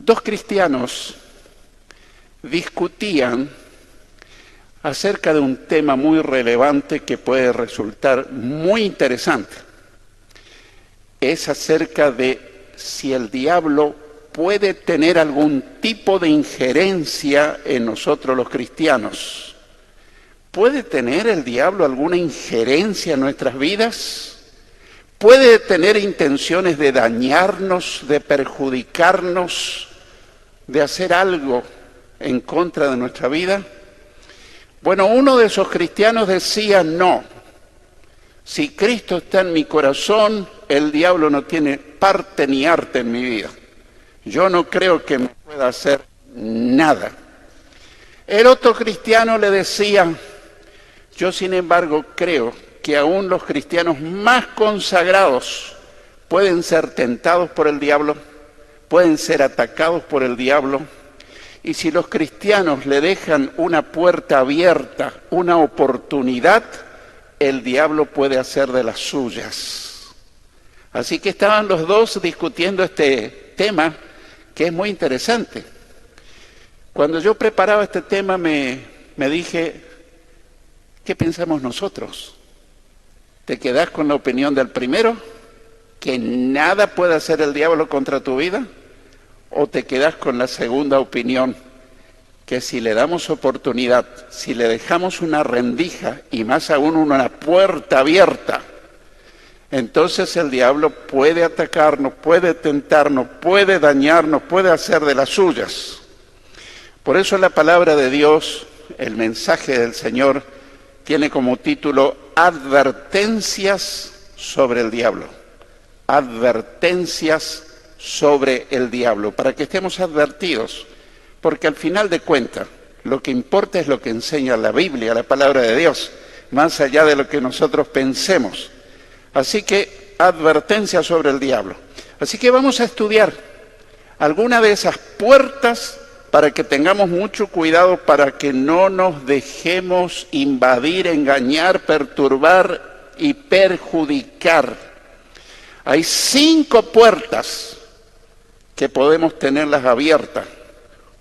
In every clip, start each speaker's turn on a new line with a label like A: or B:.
A: Dos cristianos discutían acerca de un tema muy relevante que puede resultar muy interesante. Es acerca de si el diablo puede tener algún tipo de injerencia en nosotros los cristianos. ¿Puede tener el diablo alguna injerencia en nuestras vidas? ¿Puede tener intenciones de dañarnos, de perjudicarnos, de hacer algo en contra de nuestra vida? Bueno, uno de esos cristianos decía no. Si Cristo está en mi corazón, el diablo no tiene parte ni arte en mi vida. Yo no creo que me pueda hacer nada. El otro cristiano le decía, yo sin embargo creo que aún los cristianos más consagrados pueden ser tentados por el diablo, pueden ser atacados por el diablo, y si los cristianos le dejan una puerta abierta, una oportunidad, el diablo puede hacer de las suyas. Así que estaban los dos discutiendo este tema, que es muy interesante. Cuando yo preparaba este tema me dije, ¿qué pensamos nosotros? ¿Te quedás con la opinión del primero, que nada puede hacer el diablo contra tu vida? ¿O te quedás con la segunda opinión, que si le damos oportunidad, si le dejamos una rendija y más aún una puerta abierta, entonces el diablo puede atacarnos, puede tentarnos, puede dañarnos, puede hacer de las suyas? Por eso la palabra de Dios, el mensaje del Señor, tiene como título Advertencias sobre el diablo. Advertencias sobre el diablo, para que estemos advertidos, porque al final de cuentas, lo que importa es lo que enseña la Biblia, la palabra de Dios, más allá de lo que nosotros pensemos. Así que, advertencias sobre el diablo. Así que vamos a estudiar alguna de esas puertas para que tengamos mucho cuidado, para que no nos dejemos invadir, engañar, perturbar y perjudicar. Hay 5 puertas que podemos tenerlas abiertas,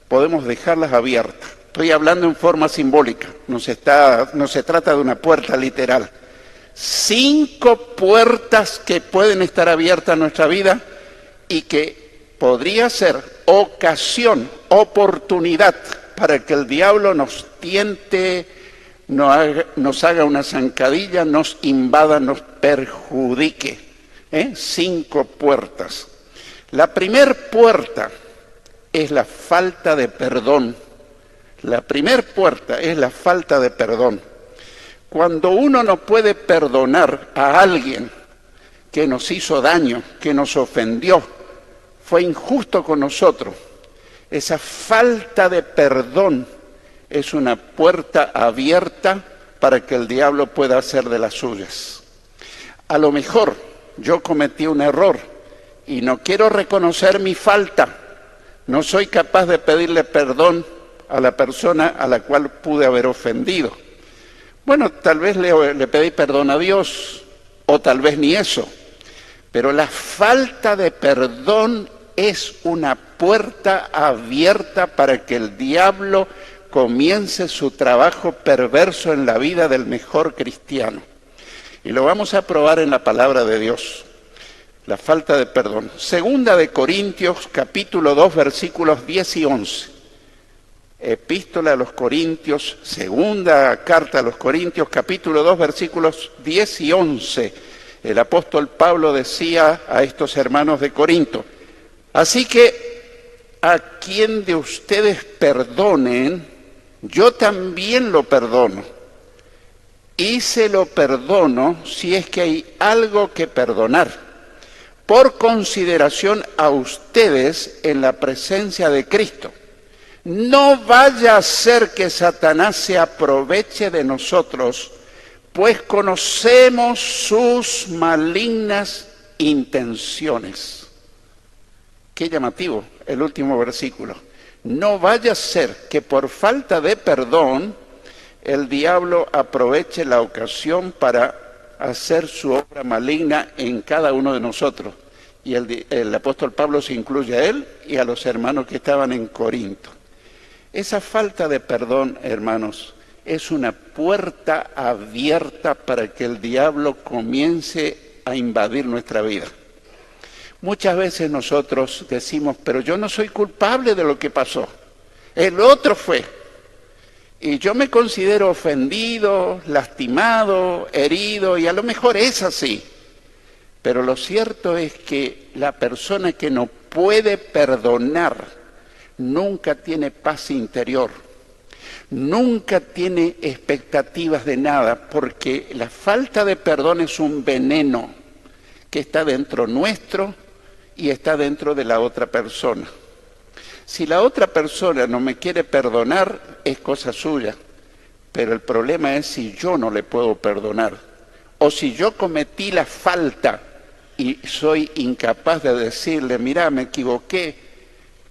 A: podemos dejarlas abiertas. Estoy hablando en forma simbólica, no se trata de una puerta literal. 5 puertas que pueden estar abiertas en nuestra vida y que podría ser ocasión, oportunidad para que el diablo nos tiente, nos haga una zancadilla, nos invada, nos perjudique. 5 puertas. La primer puerta es la falta de perdón. La primer puerta es la falta de perdón. Cuando uno no puede perdonar a alguien que nos hizo daño, que nos ofendió, fue injusto con nosotros, esa falta de perdón es una puerta abierta para que el diablo pueda hacer de las suyas. A lo mejor yo cometí un error y no quiero reconocer mi falta, no soy capaz de pedirle perdón a la persona a la cual pude haber ofendido. Bueno, tal vez le pedí perdón a Dios, o tal vez ni eso, pero la falta de perdón es una puerta abierta para que el diablo comience su trabajo perverso en la vida del mejor cristiano. Y lo vamos a probar en la palabra de Dios, la falta de perdón. Segunda de Corintios, capítulo 2, versículos 10 y 11. Epístola a los Corintios, segunda carta a los Corintios, capítulo 2, versículos 10 y 11. El apóstol Pablo decía a estos hermanos de Corinto, así que a quien de ustedes perdonen, yo también lo perdono. Y se lo perdono si es que hay algo que perdonar, por consideración a ustedes en la presencia de Cristo. No vaya a ser que Satanás se aproveche de nosotros, pues conocemos sus malignas intenciones. Qué llamativo el último versículo. No vaya a ser que por falta de perdón el diablo aproveche la ocasión para hacer su obra maligna en cada uno de nosotros. Y el apóstol Pablo se incluye a él y a los hermanos que estaban en Corinto. Esa falta de perdón, hermanos, es una puerta abierta para que el diablo comience a invadir nuestra vida. Muchas veces nosotros decimos, pero yo no soy culpable de lo que pasó, el otro fue. Y yo me considero ofendido, lastimado, herido, y a lo mejor es así. Pero lo cierto es que la persona que no puede perdonar nunca tiene paz interior, nunca tiene expectativas de nada, porque la falta de perdón es un veneno que está dentro nuestro y está dentro de la otra persona. Si la otra persona no me quiere perdonar, es cosa suya, pero el problema es si yo no le puedo perdonar, o si yo cometí la falta y soy incapaz de decirle, mira, me equivoqué,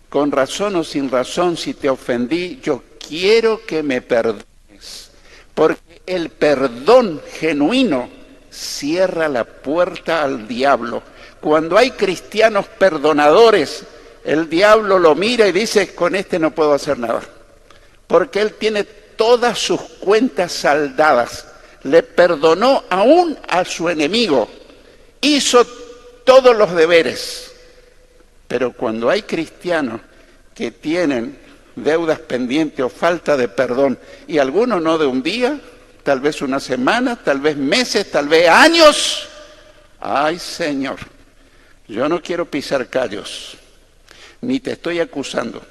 A: con razón o sin razón, si te ofendí, yo quiero que me perdones, porque el perdón genuino cierra la puerta al diablo. Cuando hay cristianos perdonadores, el diablo lo mira y dice, con este no puedo hacer nada, porque él tiene todas sus cuentas saldadas, le perdonó aún a su enemigo, hizo todos los deberes. Pero cuando hay cristianos que tienen deudas pendientes o falta de perdón, y algunos no de un día, tal vez una semana, tal vez meses, tal vez años, ay Señor, yo no quiero pisar callos, ni te estoy acusando,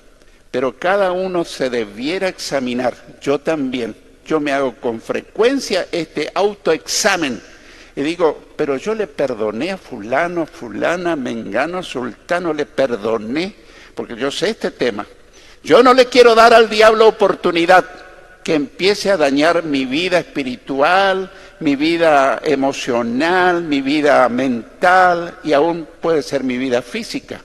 A: pero cada uno se debiera examinar, yo también, yo me hago con frecuencia este autoexamen, y digo, pero yo le perdoné a fulano, fulana, mengano, sultano, le perdoné, porque yo sé este tema. Yo no le quiero dar al diablo oportunidad que empiece a dañar mi vida espiritual, mi vida emocional, mi vida mental y aún puede ser mi vida física.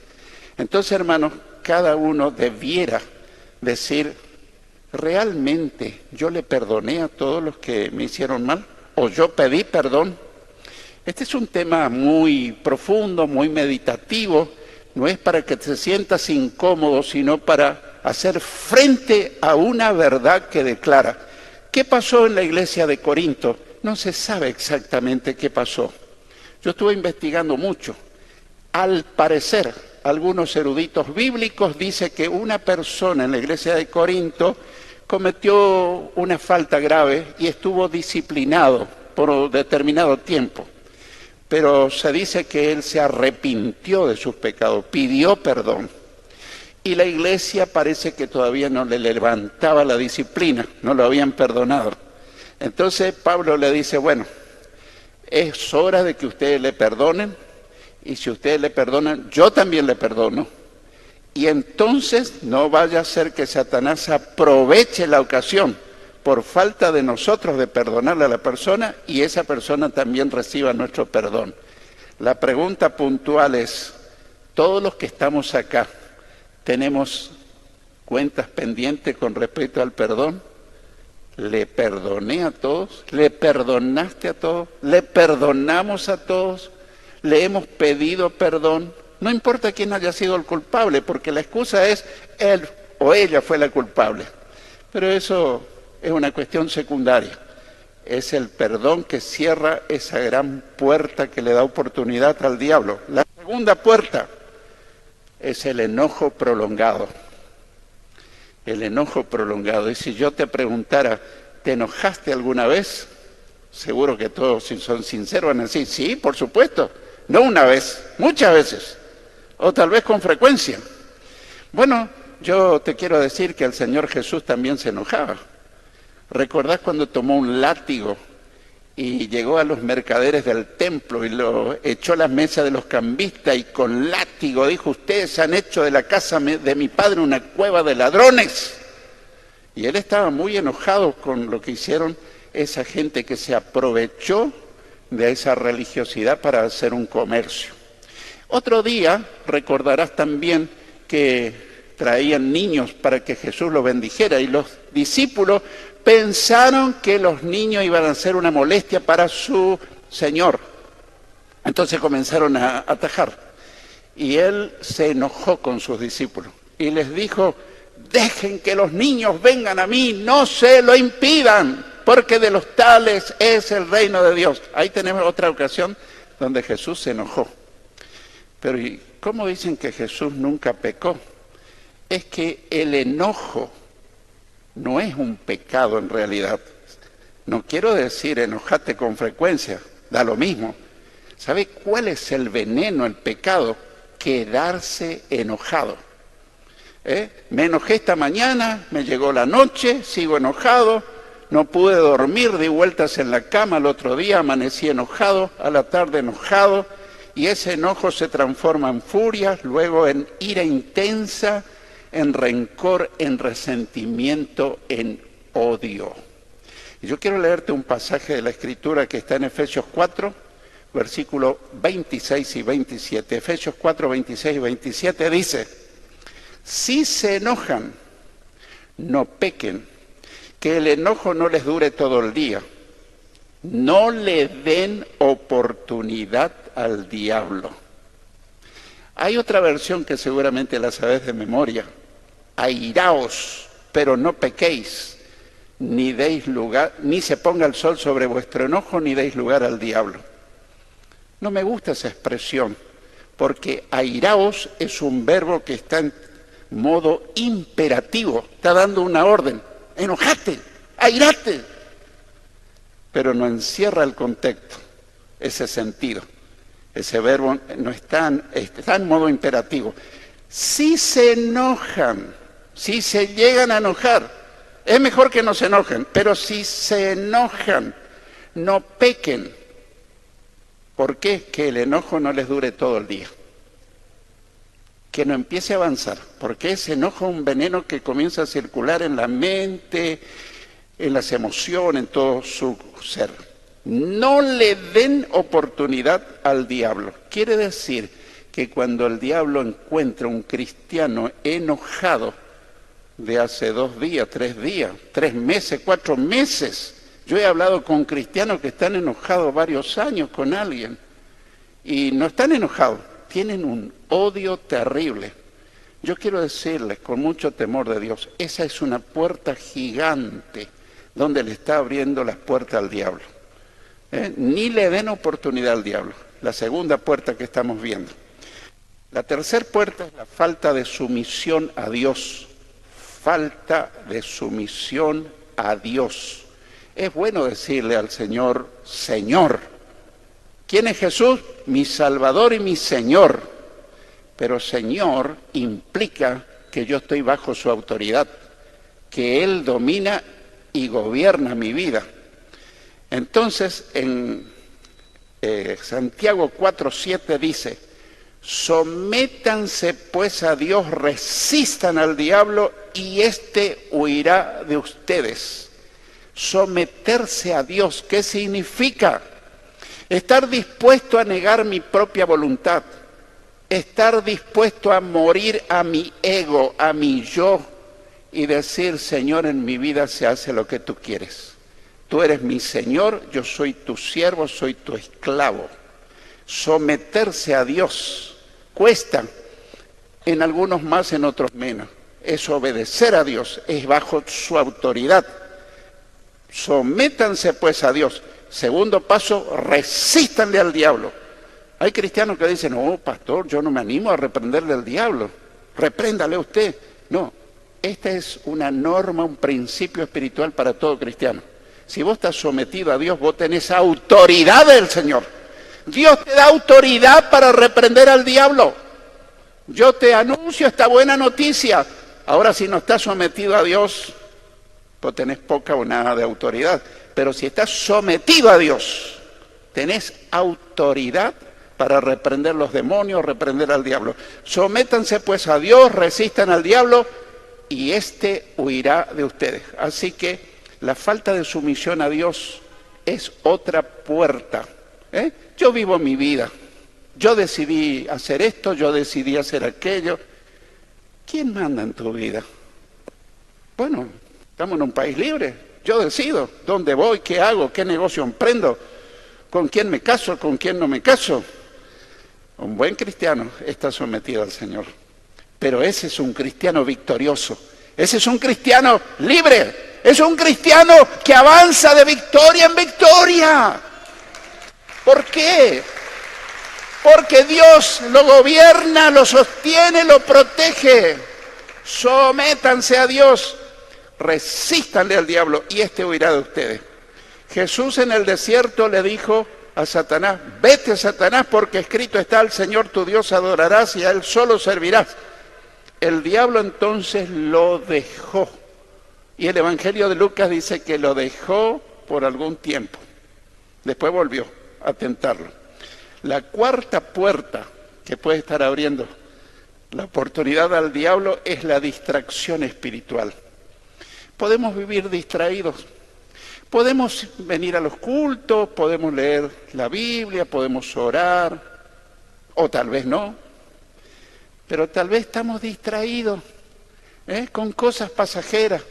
A: Entonces, hermanos, cada uno debiera decir, ¿realmente yo le perdoné a todos los que me hicieron mal? ¿O yo pedí perdón? Este es un tema muy profundo, muy meditativo, no es para que te sientas incómodo, sino para hacer frente a una verdad que declara. ¿Qué pasó en la iglesia de Corinto? No se sabe exactamente qué pasó. Yo estuve investigando mucho. Al parecer, algunos eruditos bíblicos dicen que una persona en la iglesia de Corinto cometió una falta grave y estuvo disciplinado por determinado tiempo. Pero se dice que él se arrepintió de sus pecados, pidió perdón. Y la iglesia parece que todavía no le levantaba la disciplina, no lo habían perdonado. Entonces Pablo le dice, bueno, es hora de que ustedes le perdonen, y si ustedes le perdonan, yo también le perdono. Y entonces no vaya a ser que Satanás aproveche la ocasión por falta de nosotros de perdonarle a la persona y esa persona también reciba nuestro perdón. La pregunta puntual es, ¿todos los que estamos acá tenemos cuentas pendientes con respecto al perdón? ¿Le perdoné a todos? ¿Le perdonaste a todos? ¿Le perdonamos a todos? ¿Le hemos pedido perdón? No importa quién haya sido el culpable, porque la excusa es él o ella fue la culpable. Pero eso es una cuestión secundaria. Es el perdón que cierra esa gran puerta que le da oportunidad al diablo. La segunda puerta es el enojo prolongado. El enojo prolongado. Y si yo te preguntara, ¿te enojaste alguna vez? Seguro que todos, si son sinceros, van a decir, sí, por supuesto. No una vez, muchas veces. O tal vez con frecuencia. Bueno, yo te quiero decir que el Señor Jesús también se enojaba. ¿Recordás cuando tomó un látigo y llegó a los mercaderes del templo y lo echó a las mesas de los cambistas y con látigo dijo, ustedes han hecho de la casa de mi padre una cueva de ladrones? Y él estaba muy enojado con lo que hicieron esa gente que se aprovechó de esa religiosidad para hacer un comercio. Otro día recordarás también que traían niños para que Jesús los bendijera y los discípulos pensaron que los niños iban a ser una molestia para su Señor. Entonces comenzaron a atajar. y él se enojó con sus discípulos y les dijo: dejen que los niños vengan a mí, no se lo impidan, porque de los tales es el reino de Dios. Ahí tenemos otra ocasión donde Jesús se enojó. Pero ¿y cómo dicen que Jesús nunca pecó? Es que el enojo no es un pecado en realidad. No quiero decir enojate con frecuencia, da lo mismo. ¿Sabe cuál es el veneno, el pecado? Quedarse enojado. Me enojé esta mañana, me llegó la noche, sigo enojado, no pude dormir, di vueltas en la cama, el otro día amanecí enojado, a la tarde enojado, y ese enojo se transforma en furia, luego en ira intensa, en rencor, en resentimiento, en odio. Y yo quiero leerte un pasaje de la Escritura que está en Efesios 4, versículos 26 y 27. Efesios 4, 26 y 27 dice: si se enojan, no pequen, que el enojo no les dure todo el día. No le den oportunidad al diablo. Hay otra versión que seguramente la sabes de memoria: airaos, pero no pequéis, ni deis lugar, ni se ponga el sol sobre vuestro enojo, ni deis lugar al diablo. No me gusta esa expresión, porque airaos es un verbo que está en modo imperativo, está dando una orden: enojate, airate, pero no encierra el contexto, ese sentido. Ese verbo no está en modo imperativo. Si se enojan, si se llegan a enojar, es mejor que no se enojen, pero si se enojan, no pequen. ¿Por qué? Que el enojo no les dure todo el día. Que no empiece a avanzar, porque ese enojo es un veneno que comienza a circular en la mente, en las emociones, en todo su ser. No le den oportunidad al diablo. Quiere decir que cuando el diablo encuentra un cristiano enojado de hace 2 días, 3 días, 3 meses, 4 meses, yo he hablado con cristianos que están enojados varios años con alguien y no están enojados, tienen un odio terrible. Yo quiero decirles con mucho temor de Dios, esa es una puerta gigante donde le está abriendo las puertas al diablo. Ni le den oportunidad al diablo. La segunda puerta que estamos viendo. La tercera puerta es la falta de sumisión a Dios. Falta de sumisión a Dios. Es bueno decirle al Señor, Señor. ¿Quién es Jesús? Mi Salvador y mi Señor. Pero Señor implica que yo estoy bajo su autoridad, que Él domina y gobierna mi vida. Entonces, en Santiago 4:7 dice: sométanse pues a Dios, resistan al diablo y éste huirá de ustedes. Someterse a Dios, ¿qué significa? Estar dispuesto a negar mi propia voluntad, estar dispuesto a morir a mi ego, a mi yo, y decir: Señor, en mi vida se hace lo que tú quieres. Tú eres mi Señor, yo soy tu siervo, soy tu esclavo. Someterse a Dios cuesta, en algunos más, en otros menos. Es obedecer a Dios, es bajo su autoridad. Sométanse pues a Dios. Segundo paso, resístanle al diablo. Hay cristianos que dicen: no, pastor, yo no me animo a reprenderle al diablo. Repréndale usted. No, esta es una norma, un principio espiritual para todo cristiano. Si vos estás sometido a Dios, vos tenés autoridad del Señor. Dios te da autoridad para reprender al diablo. Yo te anuncio esta buena noticia. Ahora, si no estás sometido a Dios, vos tenés poca o nada de autoridad. Pero si estás sometido a Dios, tenés autoridad para reprender los demonios, reprender al diablo. Sométanse pues a Dios, resistan al diablo y éste huirá de ustedes. Así que la falta de sumisión a Dios es otra puerta. Yo vivo mi vida. Yo decidí hacer esto, yo decidí hacer aquello. ¿Quién manda en tu vida? Bueno, estamos en un país libre. Yo decido dónde voy, qué hago, qué negocio emprendo, con quién me caso, con quién no me caso. Un buen cristiano está sometido al Señor, pero ese es un cristiano victorioso, ese es un cristiano libre, es un cristiano que avanza de victoria en victoria. ¿Por qué? Porque Dios lo gobierna, lo sostiene, lo protege. Sométanse a Dios, resístanle al diablo y éste huirá de ustedes. Jesús en el desierto le dijo a Satanás: vete, Satanás, porque escrito está: al Señor tu Dios adorarás y a Él solo servirás. El diablo entonces lo dejó. Y el Evangelio de Lucas dice que lo dejó por algún tiempo. Después volvió a tentarlo. La cuarta puerta que puede estar abriendo la oportunidad al diablo es la distracción espiritual. Podemos vivir distraídos. Podemos venir a los cultos, podemos leer la Biblia, podemos orar, o tal vez no, pero tal vez estamos distraídos con cosas pasajeras,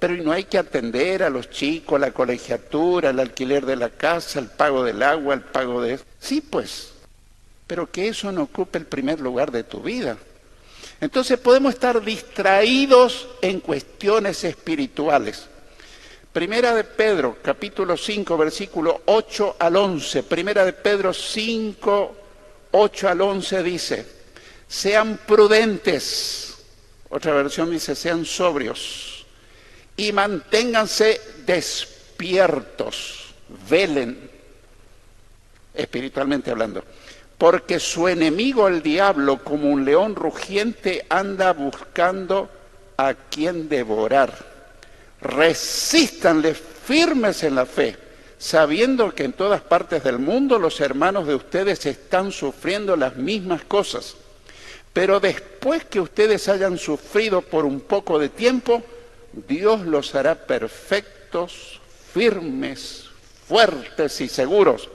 A: pero no hay que atender a los chicos, la colegiatura, el alquiler de la casa, el pago del agua, el pago de... Sí, pues, pero que eso no ocupe el primer lugar de tu vida. Entonces podemos estar distraídos en cuestiones espirituales. Primera de Pedro, capítulo 5, versículo 8 al 11. Primera de Pedro 5, 8 al 11 dice: sean prudentes. Otra versión dice: sean sobrios. Y manténganse despiertos. Velen, espiritualmente hablando. Porque su enemigo, el diablo, como un león rugiente, anda buscando a quien devorar. Resístanle firmes en la fe, sabiendo que en todas partes del mundo los hermanos de ustedes están sufriendo las mismas cosas. Pero después que ustedes hayan sufrido por un poco de tiempo, Dios los hará perfectos, firmes, fuertes y seguros.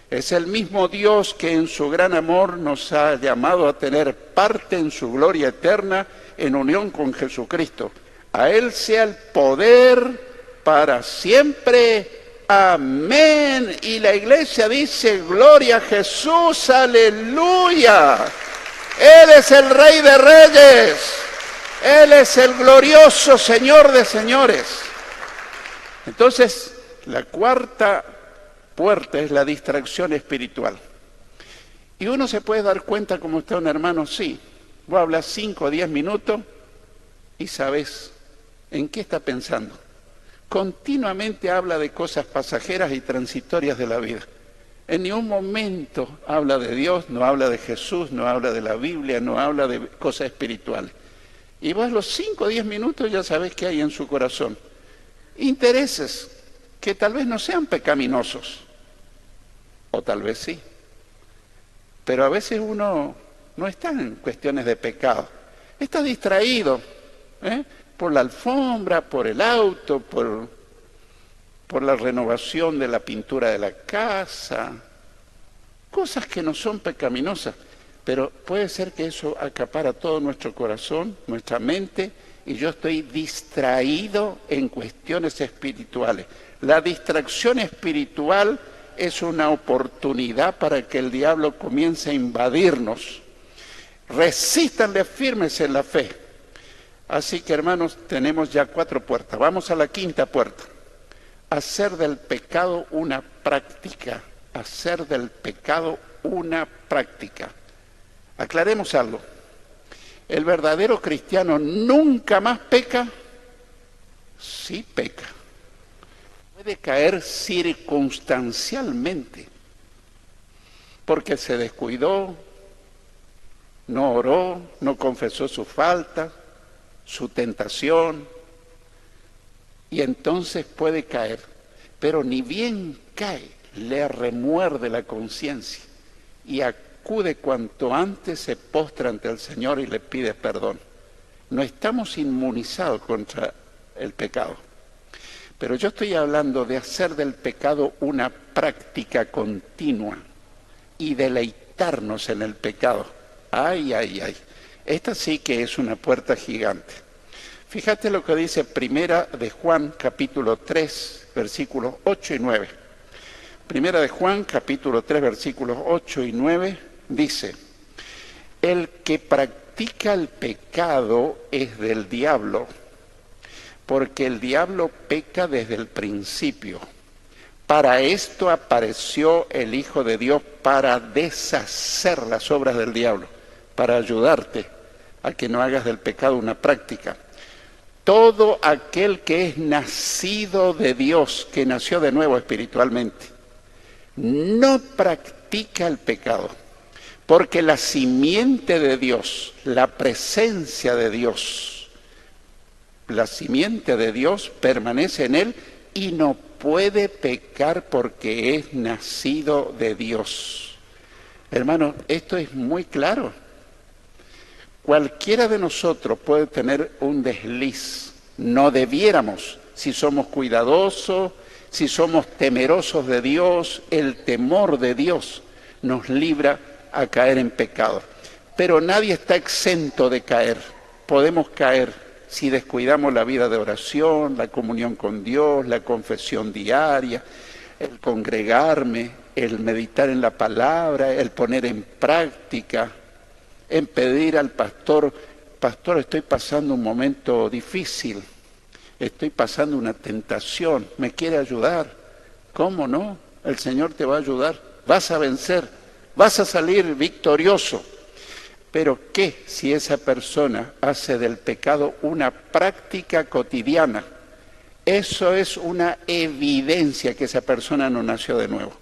A: Es el mismo Dios que en su gran amor nos ha llamado a tener parte en su gloria eterna en unión con Jesucristo. A Él sea el poder para siempre. Amén. Y la iglesia dice: gloria a Jesús, aleluya. Él es el Rey de Reyes. Él es el glorioso Señor de señores. Entonces, la cuarta puerta es la distracción espiritual. Y uno se puede dar cuenta, como está un hermano, sí, vos hablas 5 o 10 minutos y sabes en qué está pensando. Continuamente habla de cosas pasajeras y transitorias de la vida. En ningún momento habla de Dios, no habla de Jesús, no habla de la Biblia, no habla de cosas espirituales. Y vos a los 5 o 10 minutos ya sabés qué hay en su corazón. Intereses que tal vez no sean pecaminosos, o tal vez sí. Pero a veces uno no está en cuestiones de pecado. Está distraído, por la alfombra, por el auto, por la renovación de la pintura de la casa. Cosas que no son pecaminosas, pero puede ser que eso acapara todo nuestro corazón, nuestra mente, y yo estoy distraído en cuestiones espirituales. La distracción espiritual es una oportunidad para que el diablo comience a invadirnos. Resístanle firmes en la fe. Así que, hermanos, tenemos ya 4 puertas. Vamos a la quinta puerta. Hacer del pecado una práctica. Hacer del pecado una práctica. Aclaremos algo. ¿El verdadero cristiano nunca más peca? Sí peca. Puede caer circunstancialmente, porque se descuidó, no oró, no confesó su falta, su tentación, y entonces puede caer. Pero ni bien cae, le remuerde la conciencia y acude cuanto antes, se postra ante el Señor y le pide perdón. No estamos inmunizados contra el pecado. Pero yo estoy hablando de hacer del pecado una práctica continua y deleitarnos en el pecado. Ay, ay, ay. Esta sí que es una puerta gigante. Fíjate lo que dice Primera de Juan, capítulo 3, versículos 8 y 9. Primera de Juan, capítulo 3, versículos 8 y 9, dice, el que practica el pecado es del diablo, porque el diablo peca desde el principio. Para esto apareció el Hijo de Dios, para deshacer las obras del diablo, para ayudarte a que no hagas del pecado una práctica. Todo aquel que es nacido de Dios, que nació de nuevo espiritualmente, no practica el pecado, porque la simiente de Dios, la presencia de Dios, la simiente de Dios permanece en él y no puede pecar porque es nacido de Dios. Hermano, esto es muy claro. Cualquiera de nosotros puede tener un desliz. No debiéramos, si somos cuidadosos, si somos temerosos de Dios, el temor de Dios nos libra a caer en pecado. Pero nadie está exento de caer. Podemos caer si descuidamos la vida de oración, la comunión con Dios, la confesión diaria, el congregarme, el meditar en la palabra, el poner en práctica, en pedir al pastor, pastor, estoy pasando un momento difícil, estoy pasando una tentación, ¿me quiere ayudar? ¿Cómo no? El Señor te va a ayudar, vas a vencer, vas a salir victorioso. Pero ¿qué si esa persona hace del pecado una práctica cotidiana? Eso es una evidencia que esa persona no nació de nuevo.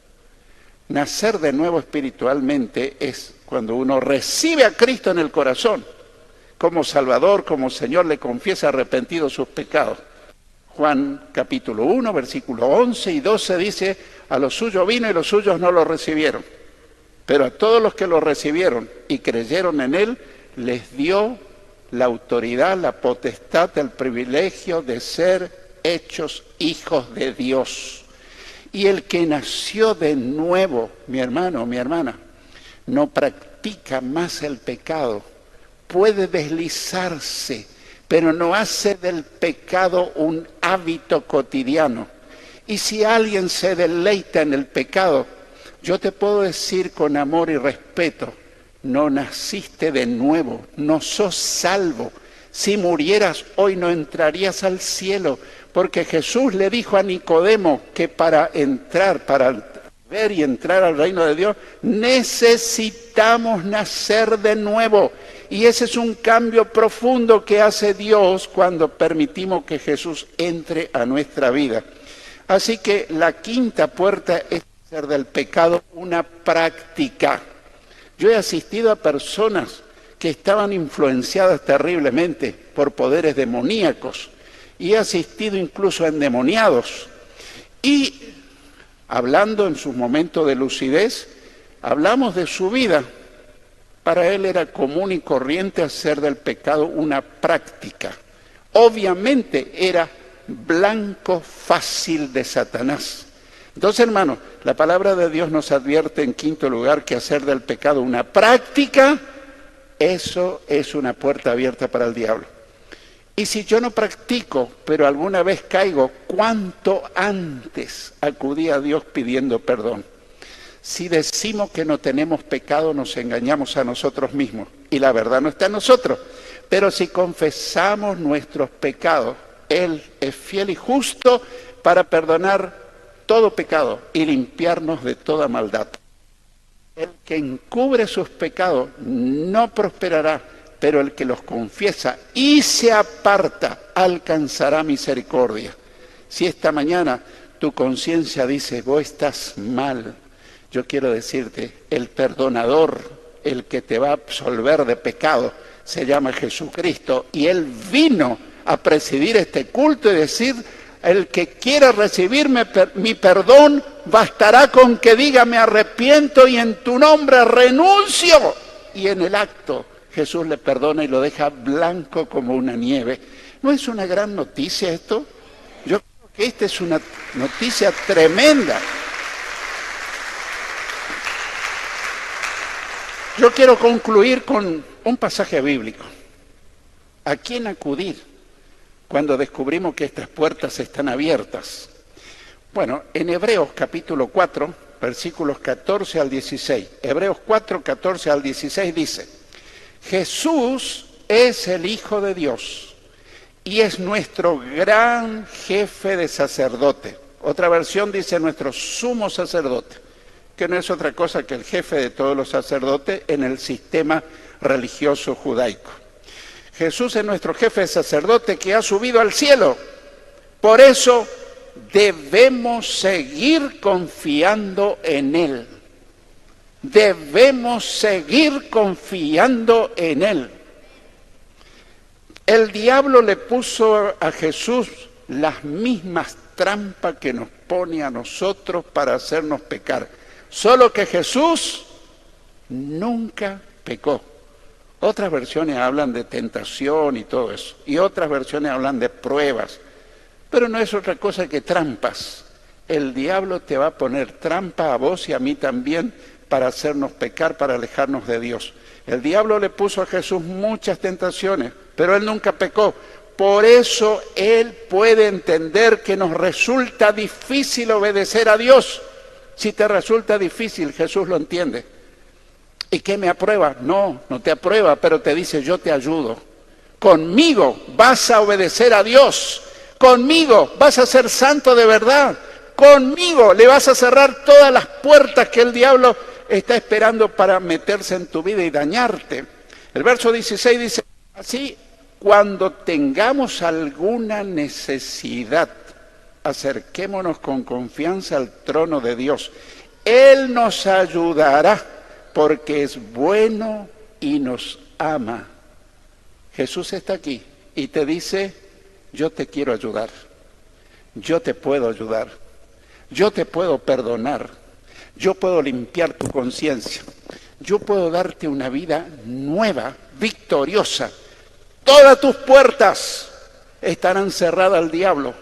A: Nacer de nuevo espiritualmente es cuando uno recibe a Cristo en el corazón, como Salvador, como Señor, le confiesa arrepentido sus pecados. Juan capítulo 1, versículos 11 y 12 dice, a los suyos vino y los suyos no lo recibieron. Pero a todos los que lo recibieron y creyeron en él, les dio la autoridad, la potestad, el privilegio de ser hechos hijos de Dios. Y el que nació de nuevo, mi hermano, mi hermana, no practica más el pecado, puede deslizarse, pero no hace del pecado un hábito cotidiano. Y si alguien se deleita en el pecado, yo te puedo decir con amor y respeto, no naciste de nuevo, no sos salvo. Si murieras hoy no entrarías al cielo, porque Jesús le dijo a Nicodemo que para ver y entrar al reino de Dios, necesitamos nacer de nuevo. Y ese es un cambio profundo que hace Dios cuando permitimos que Jesús entre a nuestra vida. Así que la quinta puerta es hacer del pecado una práctica. Yo he asistido a personas que estaban influenciadas terriblemente por poderes demoníacos y he asistido incluso a endemoniados. Y hablando en sus momentos de lucidez, hablamos de su vida. Para él era común y corriente hacer del pecado una práctica. Obviamente era blanco fácil de Satanás. Entonces, hermano, la palabra de Dios nos advierte en quinto lugar que hacer del pecado una práctica, eso es una puerta abierta para el diablo. Y si yo no practico, pero alguna vez caigo, ¿cuánto antes acudí a Dios pidiendo perdón? Si decimos que no tenemos pecado, nos engañamos a nosotros mismos y la verdad no está en nosotros. Pero si confesamos nuestros pecados, Él es fiel y justo para perdonar todo pecado y limpiarnos de toda maldad. El que encubre sus pecados no prosperará, pero el que los confiesa y se aparta alcanzará misericordia. Si esta mañana tu conciencia dice, vos estás mal, yo quiero decirte, el perdonador, el que te va a absolver de pecado, se llama Jesucristo y Él vino a presidir este culto y decir, el que quiera recibirme mi perdón, bastará con que diga me arrepiento y en tu nombre renuncio. Y en el acto Jesús le perdona y lo deja blanco como una nieve. ¿No es una gran noticia esto? Yo creo que esta es una noticia tremenda. Yo quiero concluir con un pasaje bíblico. ¿A quién acudir cuando descubrimos que estas puertas están abiertas? Bueno, en Hebreos capítulo 4, versículos 14 al 16. Hebreos 4, 14 al 16 dice: Jesús es el Hijo de Dios y es nuestro gran jefe de sacerdote. Otra versión dice nuestro sumo sacerdote, que no es otra cosa que el jefe de todos los sacerdotes en el sistema religioso judaico. Jesús es nuestro jefe de sacerdote que ha subido al cielo. Por eso debemos seguir confiando en Él. Debemos seguir confiando en Él. El diablo le puso a Jesús las mismas trampas que nos pone a nosotros para hacernos pecar. Solo que Jesús nunca pecó. Otras versiones hablan de tentación y todo eso. Y otras versiones hablan de pruebas. Pero no es otra cosa que trampas. El diablo te va a poner trampa a vos y a mí también para hacernos pecar, para alejarnos de Dios. El diablo le puso a Jesús muchas tentaciones, pero Él nunca pecó. Por eso Él puede entender que nos resulta difícil obedecer a Dios. Si te resulta difícil, Jesús lo entiende. ¿Y qué me aprueba? No, no te aprueba, pero te dice: yo te ayudo. Conmigo vas a obedecer a Dios. Conmigo vas a ser santo de verdad. Conmigo le vas a cerrar todas las puertas que el diablo está esperando para meterse en tu vida y dañarte. El verso 16 dice así: cuando tengamos alguna necesidad, acerquémonos con confianza al trono de Dios. Él nos ayudará porque es bueno y nos ama. Jesús está aquí y te dice: yo te quiero ayudar, yo te puedo ayudar, yo te puedo perdonar, yo puedo limpiar tu conciencia, yo puedo darte una vida nueva, victoriosa. Todas tus puertas estarán cerradas al diablo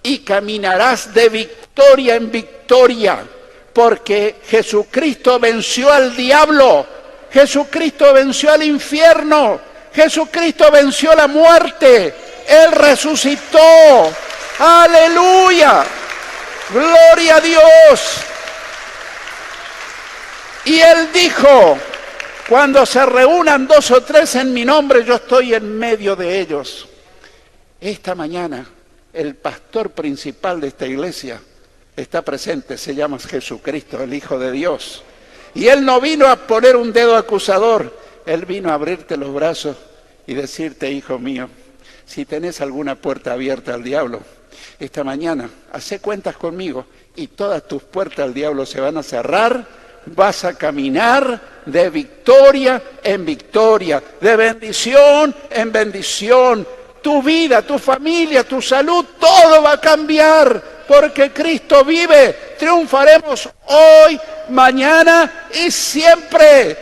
A: y caminarás de victoria en victoria, porque Jesucristo venció al diablo, Jesucristo venció al infierno, Jesucristo venció la muerte, Él resucitó. ¡Aleluya! ¡Gloria a Dios! Y Él dijo: cuando se reúnan 2 o 3 en mi nombre, yo estoy en medio de ellos. Esta mañana, el pastor principal de esta iglesia está presente, se llama Jesucristo, el Hijo de Dios. Y Él no vino a poner un dedo acusador, Él vino a abrirte los brazos y decirte: hijo mío, si tenés alguna puerta abierta al diablo, esta mañana, hacé cuentas conmigo y todas tus puertas al diablo se van a cerrar. Vas a caminar de victoria en victoria, de bendición en bendición. Tu vida, tu familia, tu salud, todo va a cambiar, porque Cristo vive. Triunfaremos hoy, mañana y siempre.